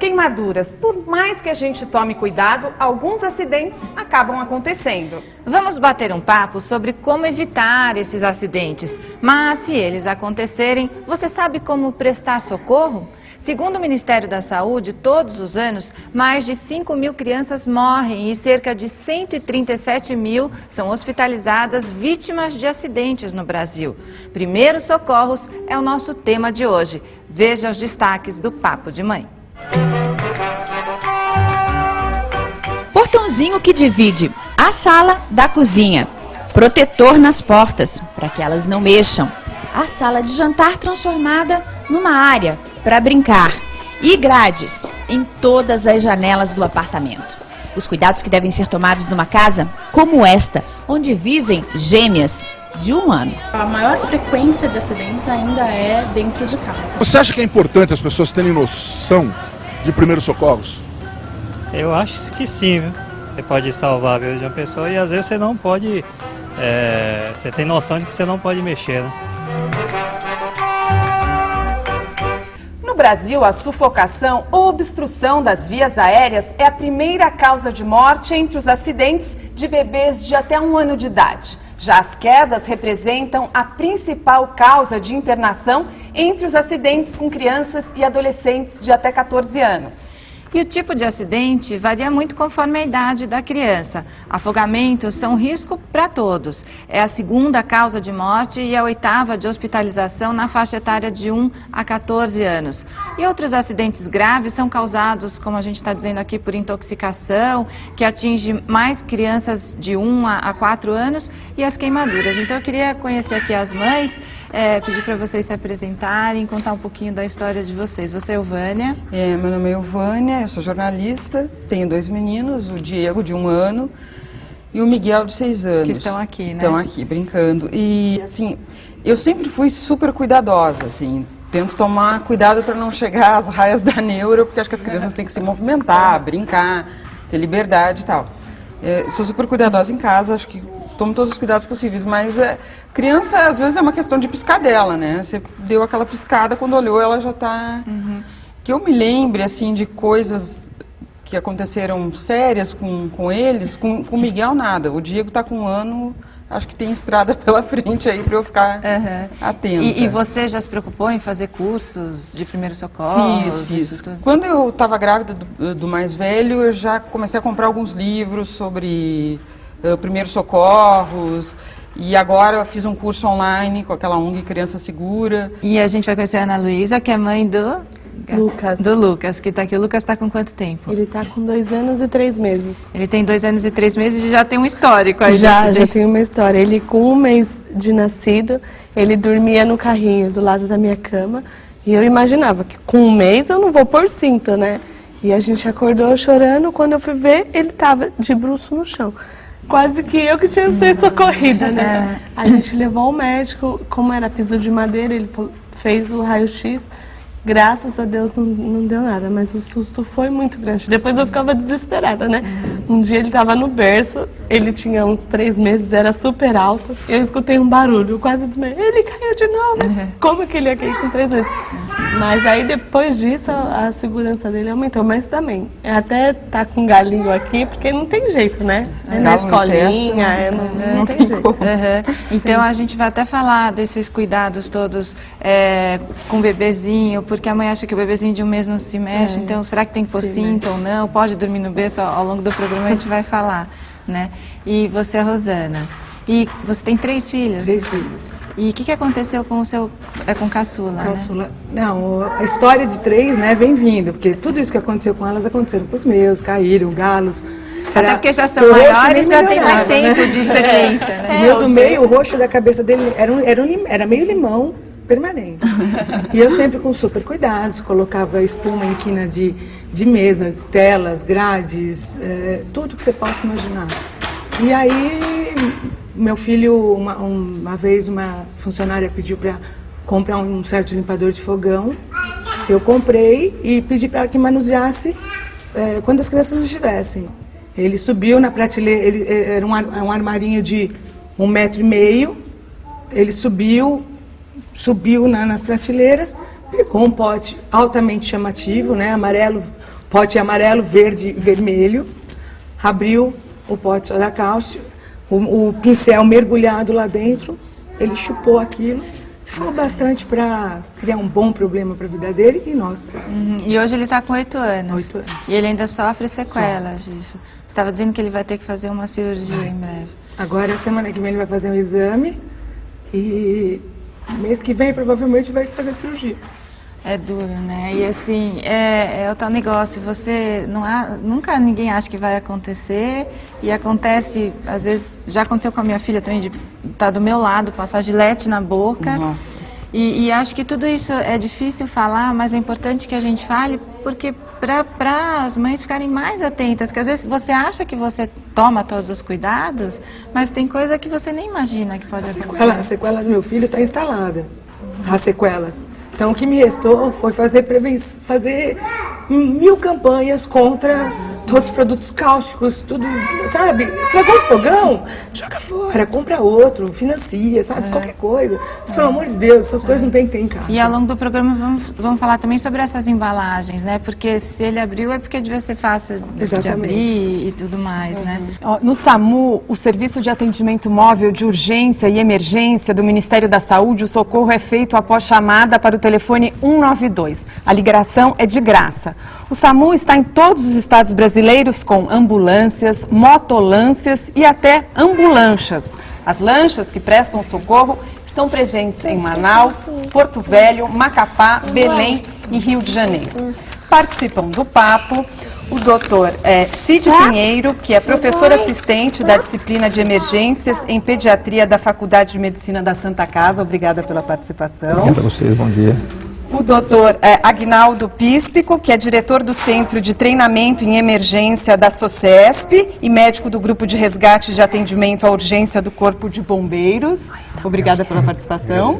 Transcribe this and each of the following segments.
Queimaduras. Por mais que a gente tome cuidado, alguns acidentes acabam acontecendo. Vamos bater um papo sobre como evitar esses acidentes. Mas se eles acontecerem, você sabe como prestar socorro? Segundo o Ministério da Saúde, todos os anos, mais de 5 mil crianças morrem e cerca de 137 mil são hospitalizadas vítimas de acidentes no Brasil. Primeiros socorros é o nosso tema de hoje. Veja os destaques do Papo de Mãe. Portãozinho que divide a sala da cozinha. Protetor nas portas, para que elas não mexam. A sala de jantar transformada numa área para brincar. E grades em todas as janelas do apartamento. Os cuidados que devem ser tomados numa casa como esta, onde vivem gêmeas de 1 ano. A maior frequência de acidentes ainda é dentro de casa. Você acha que é importante as pessoas terem noção de primeiros socorros? Eu acho que sim, viu? Você pode salvar a vida de uma pessoa e às vezes você não pode, você tem noção de que você não pode mexer, né? No Brasil, a sufocação ou obstrução das vias aéreas é a primeira causa de morte entre os acidentes de bebês de até 1 ano de idade. Já as quedas representam a principal causa de internação entre os acidentes com crianças e adolescentes de até 14 anos. E o tipo de acidente varia muito conforme a idade da criança. Afogamentos são um risco para todos. É a 2ª causa de morte e a 8ª de hospitalização na faixa etária de 1 a 14 anos. E outros acidentes graves são causados, como a gente está dizendo aqui, por intoxicação, que atinge mais crianças de 1 a 4 anos, e as queimaduras. Então eu queria conhecer aqui as mães, pedir para vocês se apresentarem, contar um pouquinho da história de vocês. Você é Elvânia? Meu nome é Elvânia. Eu sou jornalista, tenho 2 meninos, o Diego de 1 ano e o Miguel de 6 anos. Que estão aqui, né? Estão aqui, brincando. E, assim, eu sempre fui super cuidadosa, assim, tento tomar cuidado para não chegar às raias da neura, porque acho que as crianças têm que se movimentar, brincar, ter liberdade e tal. Sou super cuidadosa em casa, acho que tomo todos os cuidados possíveis, mas criança, às vezes, é uma questão de piscadela, né? Você deu aquela piscada, quando olhou, ela já está... Que eu me lembre, assim, de coisas que aconteceram sérias com eles, com o Miguel nada. O Diego está com 1 ano, acho que tem estrada pela frente aí para eu ficar atenta. E você já se preocupou em fazer cursos de primeiros socorros? Fiz. Quando eu estava grávida do mais velho, eu já comecei a comprar alguns livros sobre primeiros socorros. E agora eu fiz um curso online com aquela ONG Criança Segura. E a gente vai conhecer a Ana Luísa, que é mãe do... Lucas, que está aqui. O Lucas está com quanto tempo? Ele está com 2 anos e 3 meses. Ele tem 2 anos e 3 meses e já tem um histórico aí. Já tem uma história. Ele, com 1 mês de nascido, ele dormia no carrinho do lado da minha cama. E eu imaginava que com 1 mês eu não vou pôr cinto, né? E a gente acordou chorando. Quando eu fui ver, ele estava de bruço no chão. Quase que eu que tinha que ser socorrida, né? A gente levou ao médico, como era piso de madeira, ele fez o raio-x. Graças a Deus não deu nada, mas o susto foi muito grande. Depois eu ficava desesperada, né? Um dia ele estava no berço, ele tinha uns 3 meses, era super alto. Eu escutei um barulho, eu quase desmaiei. Ele caiu de novo. Como que ele ia cair com 3 meses? Mas aí depois disso a segurança dele aumentou, mas também. Até tá com galinho aqui, porque não tem jeito, né? Na escolinha, não tem jeito. Então a gente vai até falar desses cuidados todos com o bebezinho, porque a mãe acha que o bebezinho de 1 mês não se mexe, então será que tem que pôr cinto ou não? Pode dormir no berço? Ao longo do programa a gente vai falar, né? E você é Rosana. E você tem 3 filhos? 3 filhos. E o que aconteceu com o seu... com caçula, Caçula, né? Não, a história de 3, né, vem vindo, porque tudo isso que aconteceu com elas aconteceram com os meus, caíram, galos. Até porque já são maiores, já tem mais tempo de experiência, né? O meu do meio, o roxo da cabeça dele era meio limão permanente. E eu sempre com super cuidados, colocava espuma em quina de mesa, telas, grades, tudo que você possa imaginar. E aí, meu filho, uma vez uma funcionária pediu para comprar um certo limpador de fogão. Eu comprei e pedi para ela que manuseasse quando as crianças não estivessem. Ele subiu na prateleira, era um armarinho de 1,5 metro. Ele subiu nas prateleiras, pegou um pote altamente chamativo, né, amarelo, pote amarelo, verde, vermelho, abriu o pote de soda cáustica, o pincel mergulhado lá dentro, ele chupou aquilo, foi bastante para criar um bom problema para a vida dele e nossa. E hoje ele está com 8 anos. 8 anos. E ele ainda sofre sequelas disso. Você estava dizendo que ele vai ter que fazer uma cirurgia em breve. Agora, semana que vem, ele vai fazer um exame e mês que vem, provavelmente, vai fazer cirurgia. É duro, né? E assim, é o tal negócio, você nunca ninguém acha que vai acontecer e acontece, às vezes, já aconteceu com a minha filha também, de estar do meu lado, passar gilete na boca. Nossa. E acho que tudo isso é difícil falar, mas é importante que a gente fale, porque para as mães ficarem mais atentas, que às vezes você acha que você toma todos os cuidados, mas tem coisa que você nem imagina que pode acontecer. A sequela do meu filho está instalada, as sequelas. Então, o que me restou foi fazer 1000 campanhas contra todos os produtos cáusticos, tudo, sabe? Estragou o fogão, joga fora, compra outro, financia, sabe? Qualquer coisa. Mas, pelo amor de Deus, essas coisas não tem que ter em casa. E ao longo do programa vamos falar também sobre essas embalagens, né? Porque se ele abriu é porque devia ser fácil de abrir e tudo mais, né? No SAMU, o Serviço de Atendimento Móvel de Urgência e Emergência do Ministério da Saúde, o socorro é feito após chamada para o telefone 192. A ligação é de graça. O SAMU está em todos os estados brasileiros com ambulâncias, motolâncias e até ambulanchas. As lanchas que prestam socorro estão presentes em Manaus, Porto Velho, Macapá, Belém e Rio de Janeiro. Participam do papo o doutor Cid Pinheiro, que é professor assistente da disciplina de emergências em pediatria da Faculdade de Medicina da Santa Casa. Obrigada pela participação. Obrigado a vocês, bom dia. O doutor Agnaldo Píspico, que é diretor do Centro de Treinamento em Emergência da SOCESP e médico do Grupo de Resgate de Atendimento à Urgência do Corpo de Bombeiros. Obrigada pela participação.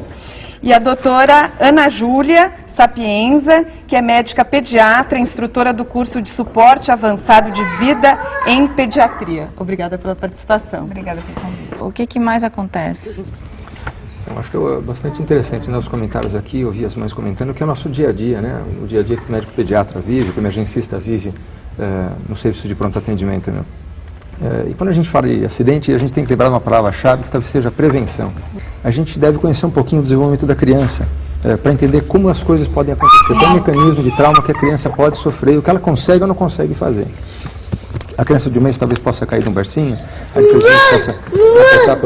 E a doutora Ana Júlia Sapienza, que é médica pediatra, instrutora do curso de suporte avançado de vida em pediatria. Obrigada pela participação. Obrigada pelo convite. O que mais acontece? Eu acho que é bastante interessante, né, os comentários aqui, ouvir as mães comentando, que é o nosso dia a dia, né? O dia a dia que o médico pediatra vive, que o emergencista vive no serviço de pronto atendimento, né? E quando a gente fala de acidente, a gente tem que lembrar de uma palavra-chave que talvez seja prevenção. A gente deve conhecer um pouquinho do desenvolvimento da criança, para entender como as coisas podem acontecer, qual é o mecanismo de trauma que a criança pode sofrer, o que ela consegue ou não consegue fazer. A criança de um mês talvez possa cair de um bercinho, aí depois possa apertar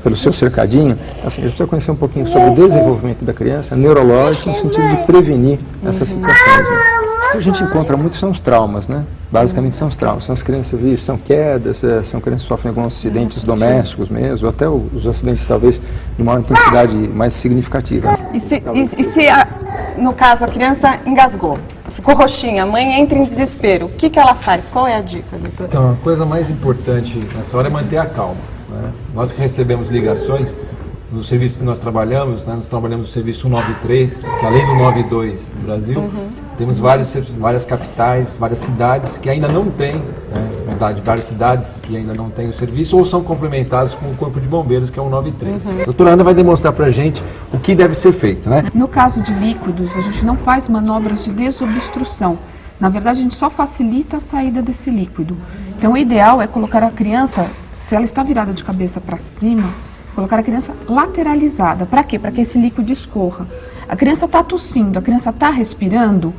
pelo seu cercadinho. Assim, a gente precisa conhecer um pouquinho sobre o desenvolvimento da criança, neurológico, no sentido de prevenir essas situações. Né? O que a gente encontra muito são os traumas, né? Basicamente são os traumas. São as crianças, são quedas, são crianças que sofrem alguns acidentes domésticos mesmo, ou até os acidentes talvez de maior intensidade mais significativa. E se no caso, a criança engasgou, ficou roxinha, a mãe entra em desespero, o que ela faz? Qual é a dica, doutor? Então, a coisa mais importante nessa hora é manter a calma. Né? Nós que recebemos ligações no serviço que nós trabalhamos, né? Nós trabalhamos no serviço 193, que além do 92 no Brasil, temos várias capitais, várias cidades que ainda não têm, né? Na verdade, várias cidades que ainda não têm o serviço ou são complementados com o Corpo de Bombeiros, que é o 193. A doutora Ana vai demonstrar para a gente o que deve ser feito, né? No caso de líquidos, a gente não faz manobras de desobstrução. Na verdade, a gente só facilita a saída desse líquido. Então, o ideal é colocar a criança, se ela está virada de cabeça para cima, colocar a criança lateralizada. Para quê? Para que esse líquido escorra. A criança está tossindo, a criança está respirando,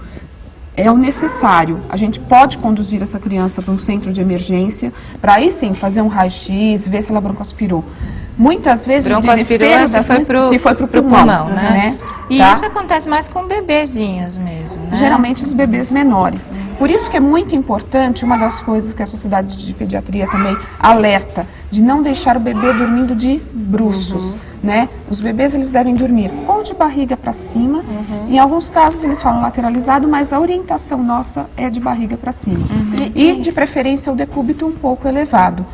é o necessário. A gente pode conduzir essa criança para um centro de emergência, para aí sim fazer um raio-x, ver se ela broncoaspirou. Muitas vezes o desespero se foi para o pulmão, né? E isso acontece mais com bebezinhos mesmo, né? Geralmente os bebês menores. Por isso que é muito importante, uma das coisas que a Sociedade de Pediatria também alerta, de não deixar o bebê dormindo de bruços, né? Os bebês, eles devem dormir ou de barriga para cima, em alguns casos eles falam lateralizado, mas a orientação nossa é de barriga para cima. E de preferência o decúbito um pouco elevado.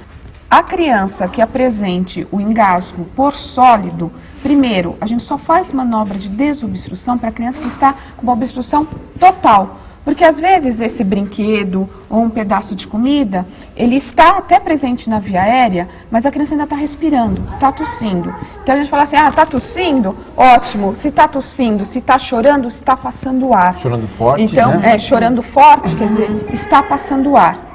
A criança que apresente o engasgo por sólido, primeiro, a gente só faz manobra de desobstrução para a criança que está com uma obstrução total. Porque às vezes esse brinquedo ou um pedaço de comida, ele está até presente na via aérea, mas a criança ainda está respirando, está tossindo. Então a gente fala assim, está tossindo? Ótimo. Se está tossindo, se está chorando, está passando ar. Chorando forte, então, né? Chorando forte, quer dizer, está passando ar.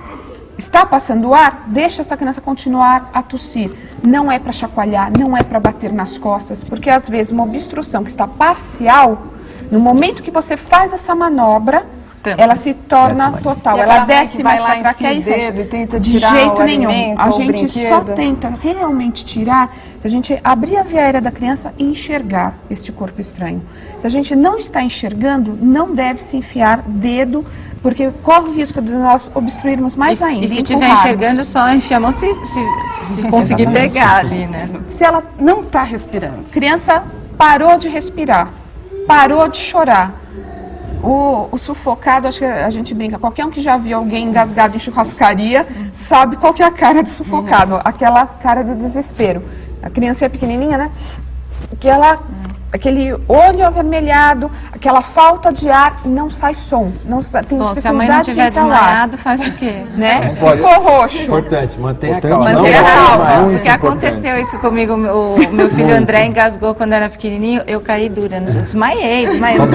Está passando ar, deixa essa criança continuar a tossir. Não é para chacoalhar, não é para bater nas costas, porque às vezes uma obstrução que está parcial, no momento que você faz essa manobra, ela se torna total. Ela desce mais para a traqueia e fecha. De jeito nenhum. A gente só tenta realmente tirar se a gente abrir a via aérea da criança e enxergar este corpo estranho. Se a gente não está enxergando, não deve se enfiar dedo, porque corre o risco de nós obstruirmos mais ainda. E se estiver enxergando, só enfia a mão se conseguir pegar ali, né? Se ela não está respirando. Criança parou de respirar, parou de chorar. O sufocado, acho que a gente brinca, qualquer um que já viu alguém engasgado em churrascaria sabe qual que é a cara de sufocado, aquela cara de desespero. A criança é pequenininha, né? Aquele olho avermelhado, aquela falta de ar e não sai som. Tem bom, se a mãe não tiver desmaiado, faz o quê? Né? Ficou roxo. Importante, mantenha a calma. Mantenha a calma. Porque aconteceu isso comigo, o meu filho André engasgou quando era pequenininho, eu caí dura, desmaiei. São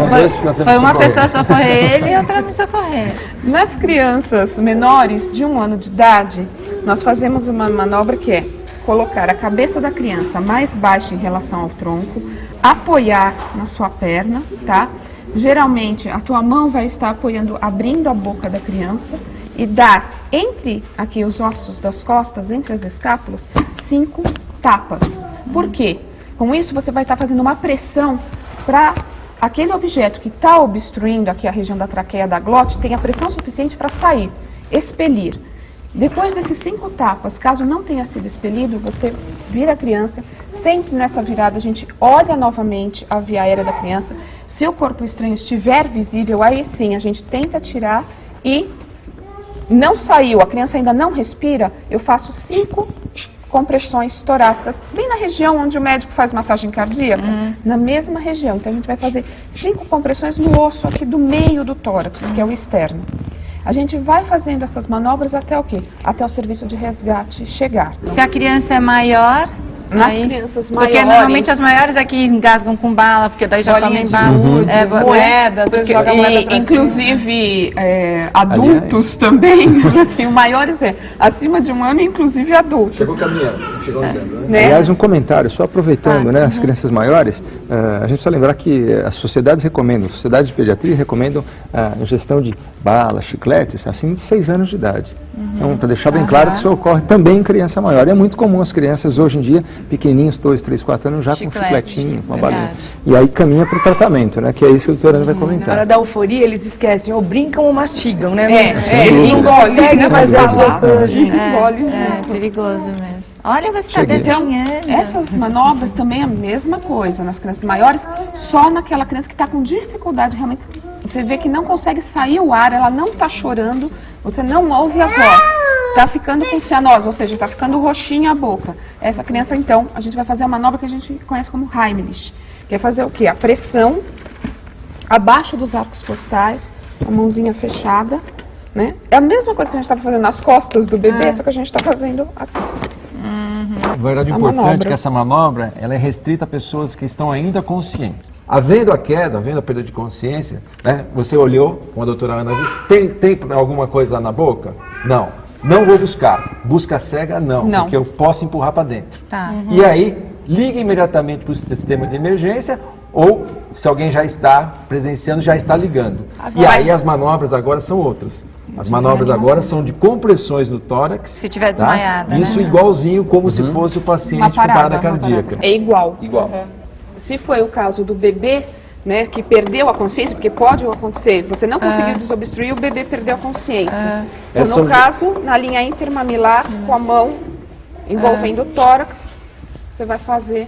dois Foi uma pessoa socorrer ele e outra me socorrer. Nas crianças menores de 1 ano de idade, nós fazemos uma manobra que é colocar a cabeça da criança mais baixa em relação ao tronco, apoiar na sua perna, tá? Geralmente, a tua mão vai estar apoiando, abrindo a boca da criança e dar entre aqui os ossos das costas, entre as escápulas, 5 tapas. Por quê? Com isso, você vai estar fazendo uma pressão para aquele objeto que está obstruindo aqui a região da traqueia da glote, tenha pressão suficiente para sair, expelir. Depois desses 5 tapas, caso não tenha sido expelido, você vira a criança. Sempre nessa virada a gente olha novamente a via aérea da criança. Se o corpo estranho estiver visível, aí sim a gente tenta tirar e não saiu, a criança ainda não respira, eu faço 5 compressões torácicas, bem na região onde o médico faz massagem cardíaca, na mesma região. Então a gente vai fazer 5 compressões no osso aqui do meio do tórax, que é o externo. A gente vai fazendo essas manobras até o quê? Até o serviço de resgate chegar. Então, se a criança é maior... Nas crianças maiores... Porque normalmente as maiores aqui engasgam com bala, porque daí já comem bala. Moedas, joga moeda pra inclusive adultos também. Assim, o maiores acima de 1 ano, inclusive adultos. Chegou caminhando. Né? Aliás, um comentário, só aproveitando, né, as crianças maiores, a gente precisa lembrar que as sociedades recomendam, sociedades de pediatria recomendam a ingestão de balas, chicletes, acima de 6 anos de idade. Então, para deixar bem claro que isso ocorre também em criança maior. E é muito comum as crianças, hoje em dia, pequenininhos, 2, 3, 4 anos, já com chicletinho, com uma balinha. E aí caminha para o tratamento, né? Que é isso que o doutor Ana vai comentar. Na hora da euforia, eles esquecem, ou brincam ou mastigam, né? Eles não conseguem fazer as duas coisas. A gente engole. É perigoso mesmo. Olha, você está desenhando. Essas manobras também é a mesma coisa nas crianças maiores, só naquela criança que está com dificuldade realmente. Você vê que não consegue sair o ar, ela não está chorando, você não ouve a voz. Está ficando com cianose, ou seja, está ficando roxinha a boca. Essa criança, então, a gente vai fazer a manobra que a gente conhece como Heimlich. Que é fazer o quê? A pressão abaixo dos arcos costais, a mãozinha fechada, né? É a mesma coisa que a gente estava fazendo nas costas do bebê, só que a gente está fazendo assim. Na verdade, o importante é que essa manobra ela é restrita a pessoas que estão ainda conscientes. Havendo a queda, havendo a perda de consciência, né, você olhou, como a doutora Ana viu, tem alguma coisa na boca? Não. Não vou buscar. Busca cega, não. Porque eu posso empurrar para dentro. E aí, liga imediatamente para o sistema de emergência ou, se alguém já está presenciando, já está ligando. E aí as manobras agora são outras. As manobras agora são de compressões no tórax. Se tiver desmaiada, Isso igualzinho como se fosse o paciente com parada cardíaca. É igual. Igual. Se foi o caso do bebê, né, que perdeu a consciência, porque pode acontecer, você não conseguiu desobstruir, o bebê perdeu a consciência. Então, no caso, na linha intermamilar, com a mão envolvendo o tórax, você vai fazer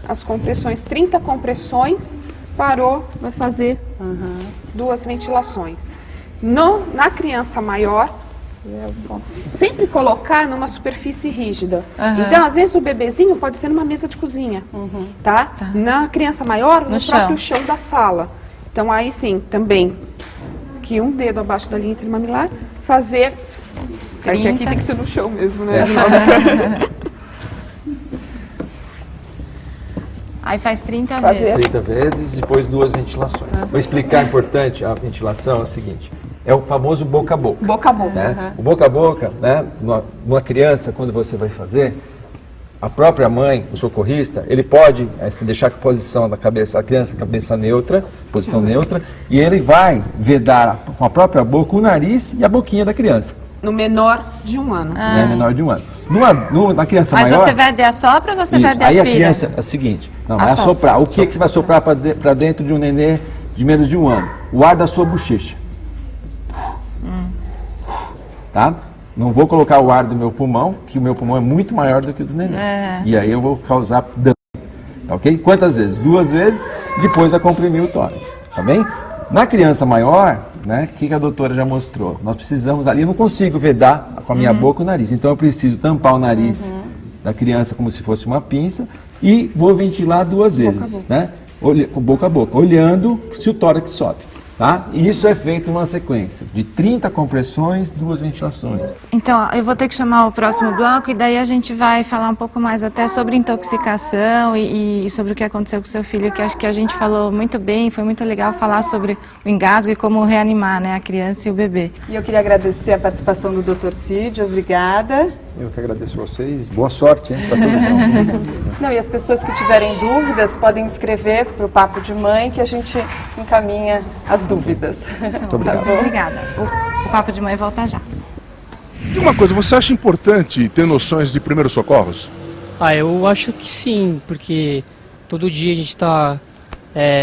as compressões, 30 compressões, parou, vai fazer 2 ventilações. Na criança maior, sempre colocar numa superfície rígida. Então, às vezes, o bebezinho pode ser numa mesa de cozinha, tá? Na criança maior, no próprio chão da sala. Então, aí sim, também, aqui, um dedo abaixo da linha intermamilar, fazer... É que aqui tem que ser no chão mesmo, né? Aí faz 30 vezes. 30 vezes, depois 2 ventilações. Vou explicar, importante, a ventilação é o seguinte, é o famoso boca a boca. Boca a boca. Né? O boca a boca, né, numa criança, quando você vai fazer, a própria mãe, o socorrista, ele pode assim, deixar a posição da cabeça, a criança, cabeça neutra, posição neutra, e ele vai vedar com a própria boca o nariz e a boquinha da criança. No menor de 1 ano. Né, menor de 1 ano. Na criança Mas maior... Mas você vai assopra ou você isso, vai aí aspira? a criança é o seguinte, não, vai assoprar. O que você vai soprar para dentro de um nenê de menos de 1 ano? O ar da sua bochecha. Tá? Não vou colocar o ar do meu pulmão, que o meu pulmão é muito maior do que o do neném. E aí eu vou causar dano. Tá ok? Quantas vezes? 2 vezes, depois vai comprimir o tórax. Tá bem? Na criança maior, né, o que a doutora já mostrou? Nós precisamos ali, eu não consigo vedar com a minha boca o nariz. Então eu preciso tampar o nariz da criança como se fosse uma pinça e vou ventilar 2 vezes, né? Boca a boca, olhando se o tórax sobe. Tá? E isso é feito numa sequência de 30 compressões, 2 ventilações. Então, eu vou ter que chamar o próximo bloco e daí a gente vai falar um pouco mais até sobre intoxicação e sobre o que aconteceu com o seu filho, que acho que a gente falou muito bem, foi muito legal falar sobre o engasgo e como reanimar, né, a criança e o bebê. E eu queria agradecer a participação do Dr. Cid, obrigada. Eu que agradeço a vocês, boa sorte para todo mundo. Não, e as pessoas que tiverem dúvidas podem escrever para o Papo de Mãe que a gente encaminha as dúvidas. Muito obrigado. Tá bom? Obrigada. O Papo de Mãe volta já. E uma coisa, você acha importante ter noções de primeiros socorros? Eu acho que sim, porque todo dia a gente está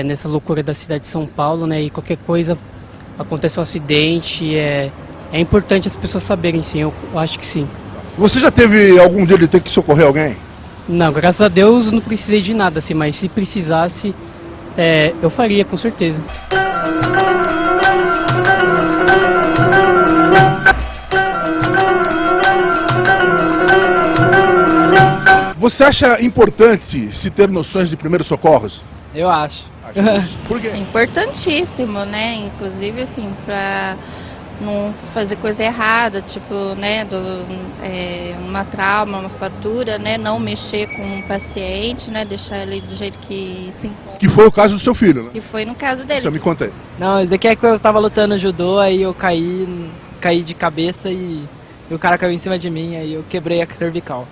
nessa loucura da cidade de São Paulo, né? E qualquer coisa, acontece um acidente, é importante as pessoas saberem, sim, eu acho que sim. Você já teve algum dia de ter que socorrer alguém? Não, graças a Deus não precisei de nada, assim, mas se precisasse, eu faria, com certeza. Você acha importante se ter noções de primeiros socorros? Eu acho. Por quê? É importantíssimo, né? Inclusive, assim, para não fazer coisa errada, tipo, né, uma trauma, uma fratura, né, não mexer com o paciente, né, deixar ele do jeito que se encontra. Que foi o caso do seu filho, né? Que foi no caso dele. Você me conta aí. Não, isso daqui é que eu tava lutando judô, aí eu caí de cabeça e o cara caiu em cima de mim, aí eu quebrei a cervical.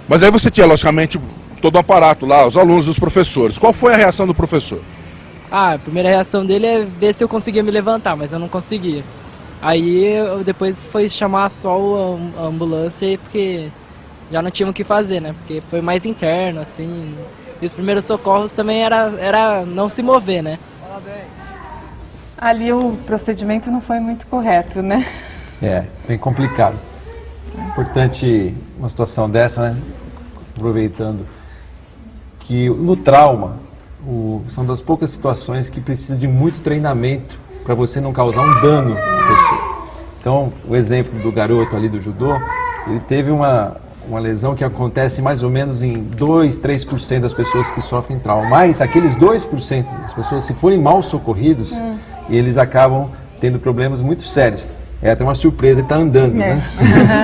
Mas aí você tinha, logicamente, todo o aparato lá, os alunos, os professores. Qual foi a reação do professor? A primeira reação dele é ver se eu conseguia me levantar, mas eu não conseguia. Aí eu depois foi chamar só a ambulância, porque já não tinha o que fazer, né? Porque foi mais interno, assim. E os primeiros socorros também era não se mover, né? Ali o procedimento não foi muito correto, né? Bem complicado. É importante uma situação dessa, né? Aproveitando que no trauma, são das poucas situações que precisa de muito treinamento para você não causar um dano à pessoa. Então, o exemplo do garoto ali do judô, ele teve uma lesão que acontece mais ou menos em 2, 3% das pessoas que sofrem trauma. Mas aqueles 2% das pessoas, se forem mal socorridos, eles acabam tendo problemas muito sérios. É até uma surpresa, ele está andando, né?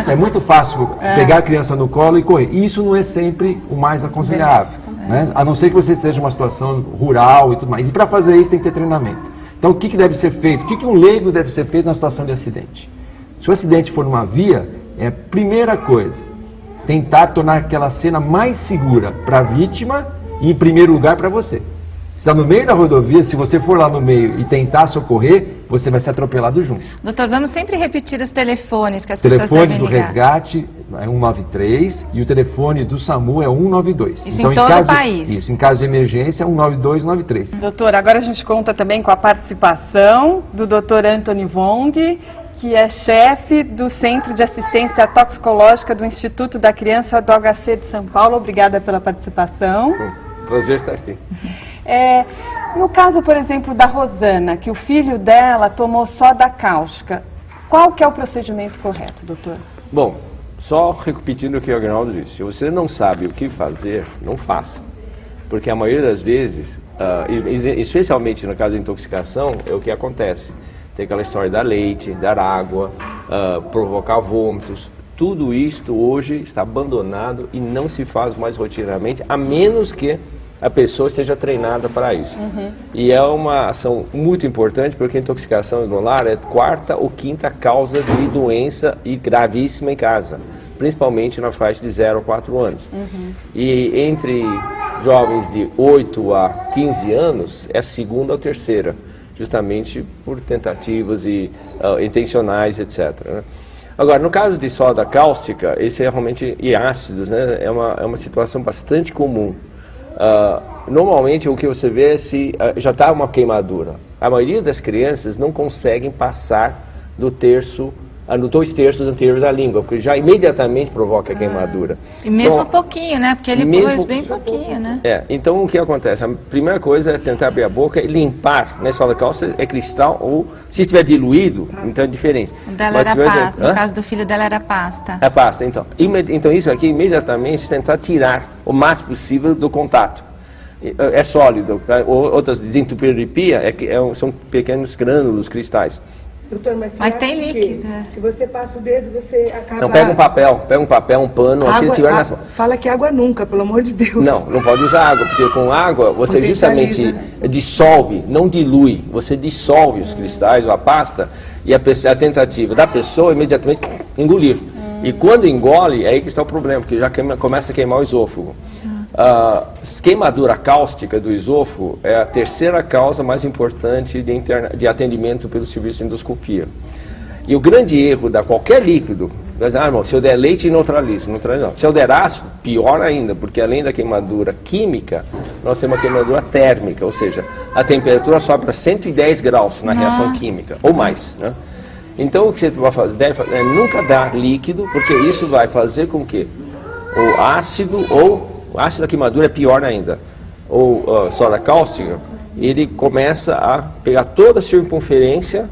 Isso é muito fácil pegar a criança no colo e correr. E isso não é sempre o mais aconselhável, né? A não ser que você esteja em uma situação rural e tudo mais. E para fazer isso tem que ter treinamento. Então o que deve ser feito? O que um leigo deve ser feito na situação de acidente? Se o acidente for numa via, é a primeira coisa, tentar tornar aquela cena mais segura para a vítima e em primeiro lugar para você. Se está no meio da rodovia, se você for lá no meio e tentar socorrer, você vai ser atropelado junto. Doutor, vamos sempre repetir os telefones que as pessoas devem ligar. O telefone do resgate é 193 e o telefone do SAMU é 192. Isso então, em todo o país? Isso, em caso de emergência, 192, 193. Doutor, agora a gente conta também com a participação do Dr. Anthony Wong, que é chefe do Centro de Assistência Toxicológica do Instituto da Criança do HC de São Paulo. Obrigada pela participação. Prazer estar aqui. No caso, por exemplo, da Rosana, que o filho dela tomou soda cáustica, qual que é o procedimento correto, doutor? Bom, só repetindo o que o Agnaldo disse, se você não sabe o que fazer, não faça. Porque a maioria das vezes, especialmente no caso de intoxicação, é o que acontece. Tem aquela história dar leite, dar água, provocar vômitos. Tudo isto hoje está abandonado e não se faz mais rotineiramente, a menos que a pessoa esteja treinada para isso. E é uma ação muito importante, porque a intoxicação escolar é a 4ª ou 5ª causa de doença e gravíssima em casa, principalmente na faixa de 0 a 4 anos. E entre jovens de 8 a 15 anos, é a 2ª ou 3ª, justamente por tentativas intencionais, etc. Né? Agora, no caso de soda cáustica, esse é realmente, e ácidos, né, é uma situação bastante comum. Normalmente o que você vê é se já está uma queimadura. A maioria das crianças não conseguem passar do 2/3 anteriores da língua, porque já imediatamente provoca a queimadura. E mesmo então, pouquinho, né? Porque ele pôs bem pouquinho, né? Então o que acontece? A primeira coisa é tentar abrir a boca e limpar, né? Soda cáustica é cristal, ou se estiver diluído, então é diferente. O dela era pasta, no caso do filho dela era pasta. É pasta, então. Então isso aqui, imediatamente, tentar tirar o mais possível do contato. É sólido. Outras desentupidas de pia são pequenos grânulos cristais. Doutor, mas tem líquido. Se você passa o dedo, você acaba... Não, pega um papel, um pano, aquilo tiver nas mãos. Fala que água nunca, pelo amor de Deus. Não pode usar água, porque com água você justamente dissolve, não dilui, você dissolve os cristais ou a pasta, e a tentativa da pessoa imediatamente engolir. E quando engole, é aí que está o problema, porque já começa a queimar o esôfago. A queimadura cáustica do esôfago é a 3ª causa mais importante de atendimento pelo serviço de endoscopia. E o grande erro da qualquer líquido, irmão, se eu der leite, neutraliza. Não. Se eu der ácido, pior ainda, porque além da queimadura química, nós temos uma queimadura térmica, ou seja, a temperatura sobe para 110 graus na reação química, ou mais, né? Então o que você deve fazer é nunca dar líquido, porque isso vai fazer com que o ácido o ácido da queimadura é pior ainda, ou soda cáustica, ele começa a pegar toda a circunferência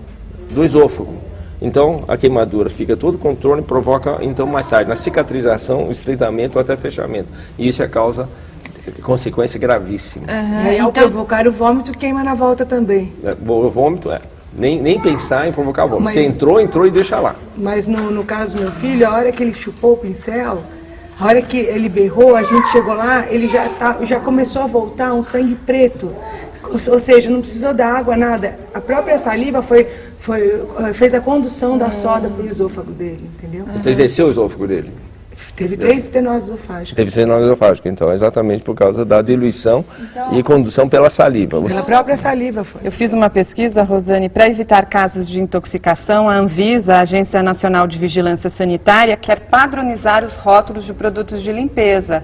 do esôfago. Então a queimadura fica todo contorno e provoca, então mais tarde, na cicatrização, estreitamento ou até fechamento. E isso é consequência gravíssima. E aí, ao provocar o vômito, queima na volta também. O vômito nem pensar em provocar vômito. Você entrou e deixa lá. Mas no caso do meu filho, a hora que ele chupou o pincel, a hora que ele berrou, a gente chegou lá, ele já começou a voltar um sangue preto. Ou seja, não precisou da água, nada. A própria saliva fez a condução da soda para o esôfago dele, entendeu? Então desceu o esôfago dele? Teve 3 estenoses esofágicas. Teve estenose esofágica, então, exatamente por causa da diluição e condução pela saliva. Pela própria saliva foi. Eu fiz uma pesquisa, Rosane, para evitar casos de intoxicação, a Anvisa, a Agência Nacional de Vigilância Sanitária, quer padronizar os rótulos de produtos de limpeza.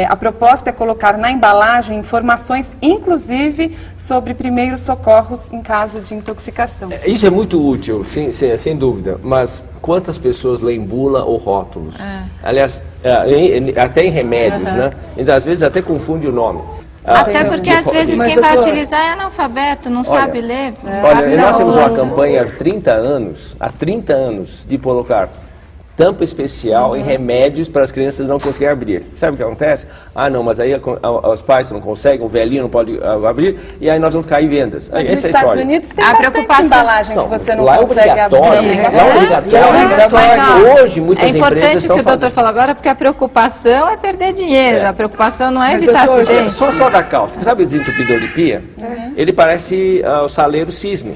A proposta é colocar na embalagem informações, inclusive, sobre primeiros socorros em caso de intoxicação. Isso é muito útil, sem dúvida, mas quantas pessoas leem bula ou rótulos? Aliás, até em remédios, né? Então, às vezes até confunde o nome. Até porque às vezes quem vai utilizar é analfabeto, não sabe ler. Olha, nós temos uma campanha há 30 anos, de colocar tampa especial em remédios para as crianças não conseguirem abrir. Sabe o que acontece? Não, mas aí os pais não conseguem, o velhinho não pode abrir, e aí nós vamos cair em vendas. Mas essa nos Estados Unidos tem bastante embalagem que você não consegue abrir. Lá é obrigatório. Hoje muitas empresas estão fazendo. É importante o que o doutor falou agora, porque a preocupação é perder dinheiro, a preocupação não é evitar acidente. Só da calça. Sabe o desentupidor de pia? Ele parece o saleiro cisne.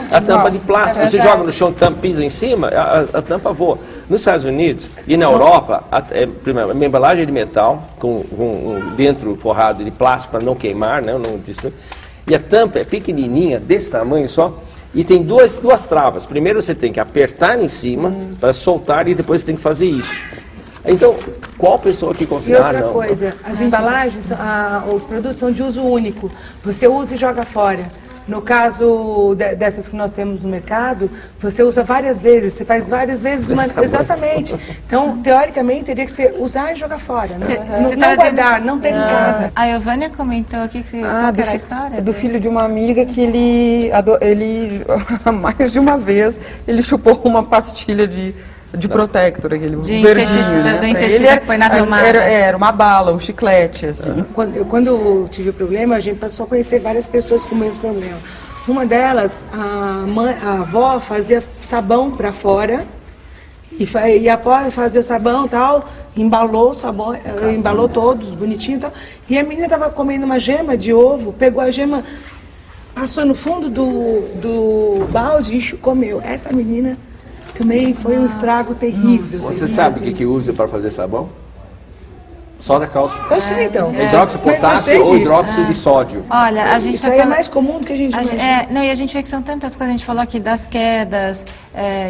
A tampa de plástico. Você joga no chão, pisa em cima, a tampa voa. Nos Estados Unidos e na Europa, primeiro, uma embalagem de metal, com dentro forrado de plástico para não queimar, né, e a tampa é pequenininha, desse tamanho só, e tem duas travas. Primeiro você tem que apertar em cima para soltar e depois você tem que fazer isso. Então, qual pessoa que consegue? E outra coisa, as embalagens, os produtos são de uso único. Você usa e joga fora. No caso dessas que nós temos no mercado, você usa várias vezes, você faz várias vezes exatamente. Então, teoricamente, teria que ser usar e jogar fora. Né? Não guardar, não ter em casa. A Giovânia comentou aqui que qual era a história? Do filho de uma amiga que ele mais de uma vez, ele chupou uma pastilha de Protector, aquele verdinho, né? Do inseticida que foi na tomada. Era uma bala, um chiclete, assim. Quando eu tive o problema, a gente passou a conhecer várias pessoas com o mesmo problema. Uma delas, a avó fazia sabão para fora, e após fazer o sabão e tal, embalou o sabão, embalou todos, bonitinho e tal. E a menina estava comendo uma gema de ovo, pegou a gema, passou no fundo do balde e comeu. Essa menina também foi um estrago terrível. Você sabe o que usa para fazer sabão? Soda cáustica. Eu sei, então. Hidróxido de potássio ou hidróxido de sódio. Olha, a gente Isso aí é mais comum do que a gente imagina. Não, e a gente vê que são tantas coisas. A gente falou aqui das quedas,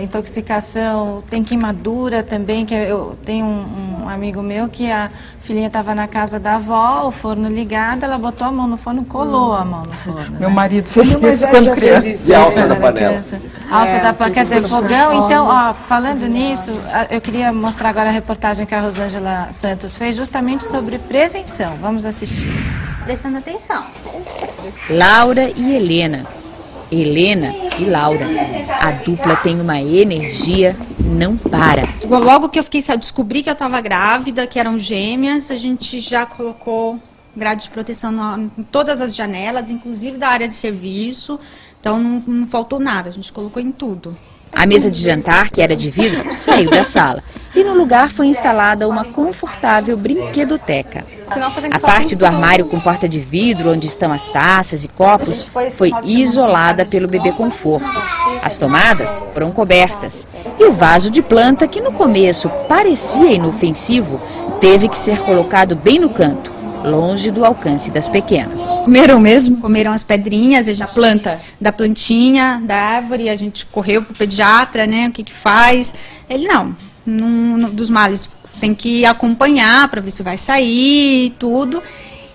intoxicação, tem queimadura também. Que eu tenho um amigo meu que a filhinha estava na casa da avó, o forno ligado, ela botou a mão no forno, colou a mão no forno. Meu marido fez isso quando criança. E a alça da panela. Alça da panela, quer dizer, fogão. Então, ó, falando nisso, eu queria mostrar agora a reportagem que a Rosângela Santos fez, justamente sobre prevenção. Vamos assistir. Prestando atenção. Laura e Helena. Helena e Laura. A dupla tem uma energia, não para. Logo que eu descobri que eu estava grávida, que eram gêmeas, a gente já colocou grade de proteção em todas as janelas, inclusive da área de serviço. Então não faltou nada, a gente colocou em tudo. A mesa de jantar, que era de vidro, saiu da sala. E no lugar foi instalada uma confortável brinquedoteca. A parte do armário com porta de vidro, onde estão as taças e copos, foi isolada pelo bebê conforto. As tomadas foram cobertas. E o vaso de planta, que no começo parecia inofensivo, teve que ser colocado bem no canto, longe do alcance das pequenas. Comeram mesmo? Comeram as pedrinhas, da planta, da plantinha, da árvore, a gente correu pro pediatra, né, o que faz. Ele não, dos males, tem que acompanhar para ver se vai sair e tudo.